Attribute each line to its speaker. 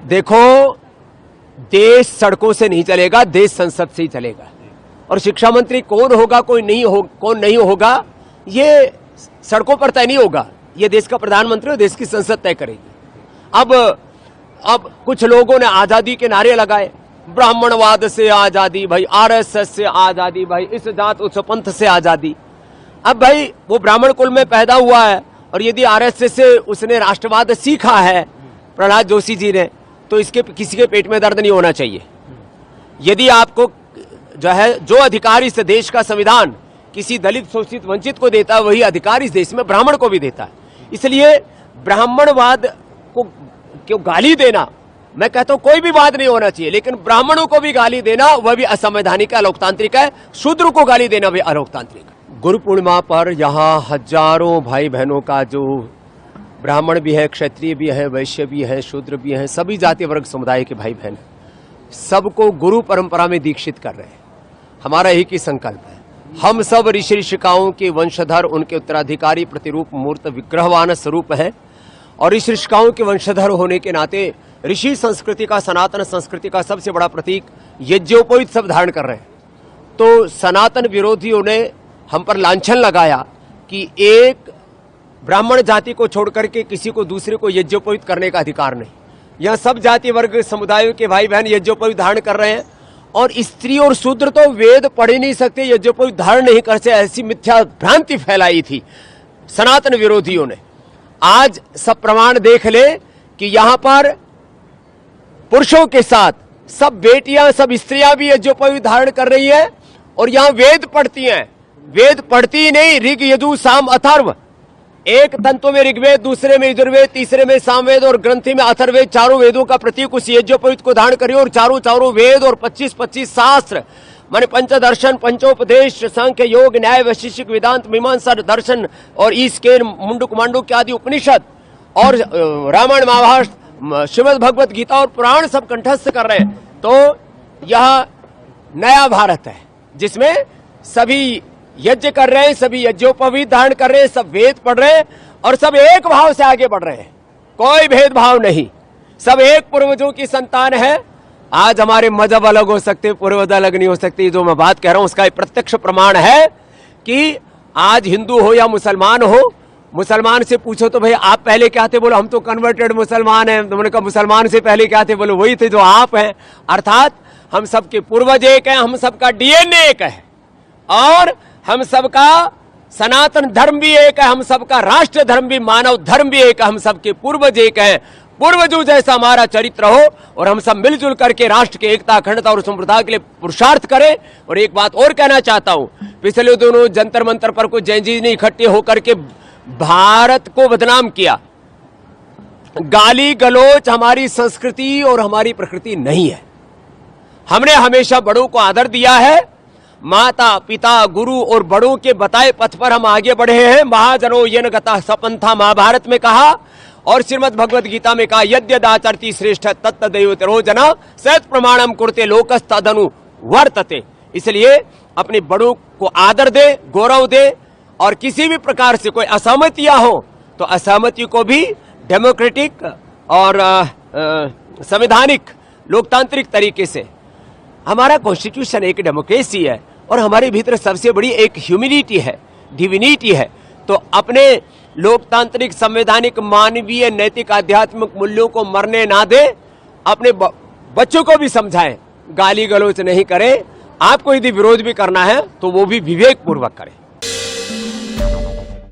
Speaker 1: देखो, देश सड़कों से नहीं चलेगा, देश संसद से ही चलेगा। और शिक्षा मंत्री कौन होगा, कौन नहीं होगा, ये सड़कों पर तय नहीं होगा। ये देश का प्रधानमंत्री और देश की संसद तय करेगी। अब कुछ लोगों ने आजादी के नारे लगाए, ब्राह्मणवाद से आजादी भाई, आरएसएस से आजादी भाई, इस जात उस पंथ से आजादी। अब भाई वो ब्राह्मण कुल में पैदा हुआ है और यदि आरएसएस से उसने राष्ट्रवाद सीखा है प्रहलाद जोशी जी ने, तो इसके किसी के पेट में दर्द नहीं होना चाहिए। यदि आपको जो अधिकार इस देश का संविधान किसी दलित, शोषित, वंचित को देता है, वही अधिकार इस देश में ब्राह्मण को भी देता है। इसलिए ब्राह्मणवाद को क्यों गाली देना, मैं कहता हूं कोई भी वाद नहीं होना चाहिए, लेकिन ब्राह्मणों को भी गाली देना वह भी असंवैधानिक, अलोकतांत्रिक है। शूद्र को गाली देना भी अलोकतांत्रिक है। गुरु पूर्णिमा पर यहाँ हजारों भाई बहनों का, जो ब्राह्मण भी है, क्षत्रिय भी है, वैश्य भी है, शूद्र भी है, सभी जाति वर्ग समुदाय के भाई बहन सबको गुरु परंपरा में दीक्षित कर रहे हैं। हमारा एक ही संकल्प है, हम सब ऋषि ऋषिकाओं के वंशधर, उनके उत्तराधिकारी, प्रतिरूप मूर्त विग्रहवान स्वरूप हैं। और ऋषि ऋषिकाओं के वंशधर होने के नाते ऋषि संस्कृति का, सनातन संस्कृति का सबसे बड़ा प्रतीक यज्ञोपवीत सब धारण कर रहे हैं। तो सनातन विरोधियों ने हम पर लांछन लगाया कि एक ब्राह्मण जाति को छोड़ करके किसी को दूसरे को यज्ञोपवीत करने का अधिकार नहीं। यह सब जाति वर्ग समुदायों के भाई बहन यज्ञोपवीत धारण कर रहे हैं, और स्त्री और शूद्र तो वेद पढ़ ही नहीं सकते, यज्ञोपवीत धारण नहीं कर सकते, ऐसी मिथ्या भ्रांति फैलाई थी सनातन विरोधियों ने। आज सब प्रमाण देख ले कि यहां पर पुरुषों के साथ सब बेटियां, सब स्त्रियां भी यज्ञोपवीत धारण कर रही हैं और यहां वेद पढ़ती हैं। वेद पढ़ती नहीं, ऋग, यजु, साम, अथर्व, एक तंतु में ऋग्वेद, दूसरे में यजुर्वेद, तीसरे में सामवेद और ग्रंथि में अथर्ववेद, चारों वेदों का प्रतीक उस यज्ञोपवीत को धारण करिए। और चारों वेद और 25 शास्त्र माने पंचदर्शन, पंचोपदेश, सांख्य, योग, न्याय, वैशेषिक, वेदांत, मीमांसा, दर्शन और ईस्केन, मुंडक, मांडुक आदि उपनिषद और रामायण, महाभारत, श्रीमद् भगवत गीता और पुराण सब कंठस्थ कर रहे हैं। तो यह नया भारत है जिसमें सभी यज्ञ कर रहे हैं, सभी यज्ञोपवीत धारण कर रहे हैं, सब वेद पढ़ रहे हैं और सब एक भाव से आगे बढ़ रहे हैं। कोई भेदभाव नहीं, सब एक पूर्वजों की संतान है। आज हमारे मजहब अलग हो सकते, पूर्वज अलग नहीं हो सकते। जो मैं बात कह रहा हूं उसका एक प्रत्यक्ष प्रमाण है कि आज हिंदू हो या मुसलमान हो, मुसलमान से पूछो तो भाई आप पहले क्या थे, बोलो हम तो कन्वर्टेड मुसलमान हैं। तुमने कहा मुसलमान से पहले क्या थे, बोलो वही थे जो आप हैं। अर्थात हम सबके पूर्वज एक हैं, हम सबका डीएनए एक है और हम सबका सनातन धर्म भी एक है, हम सबका राष्ट्र धर्म भी, मानव धर्म भी एक है, हम सबके पूर्वज एक हैं। पूर्वजों जैसा हमारा चरित्र हो और हम सब मिलजुल करके राष्ट्र की एकता, अखंडता और समृद्धता के लिए पुरुषार्थ करें। और एक बात और कहना चाहता हूं, पिछले दोनों जंतर मंतर पर कोई जैन जी ने इकट्ठे होकर के भारत को बदनाम किया। गाली गलौच हमारी संस्कृति और हमारी प्रकृति नहीं है। हमने हमेशा बड़ों को आदर दिया है। माता, पिता, गुरु और बड़ों के बताए पथ पर हम आगे बढ़े हैं। महाजनो येन गतः सपंथा महाभारत में कहा और श्रीमद् भगवत गीता में कहा, यद्यदाचरति श्रेष्ठ तत्तदैवतरो जना सत प्रमाणम कुरुते लोकस्तदनु वर्तते। इसलिए अपने बड़ों को आदर दे, गौरव दे और किसी भी प्रकार से कोई असहमतियां हो तो असहमति को भी डेमोक्रेटिक और संवैधानिक लोकतांत्रिक तरीके से, हमारा कॉन्स्टिट्यूशन एक डेमोक्रेसी है और हमारे भीतर सबसे बड़ी एक ह्यूमैनिटी है, डिविनिटी है। तो अपने लोकतांत्रिक, संवैधानिक, मानवीय, नैतिक, आध्यात्मिक मूल्यों को मरने ना दे। अपने बच्चों को भी समझाएं, गाली गलौच नहीं करें। आपको यदि विरोध भी करना है तो वो भी विवेक पूर्वक करें।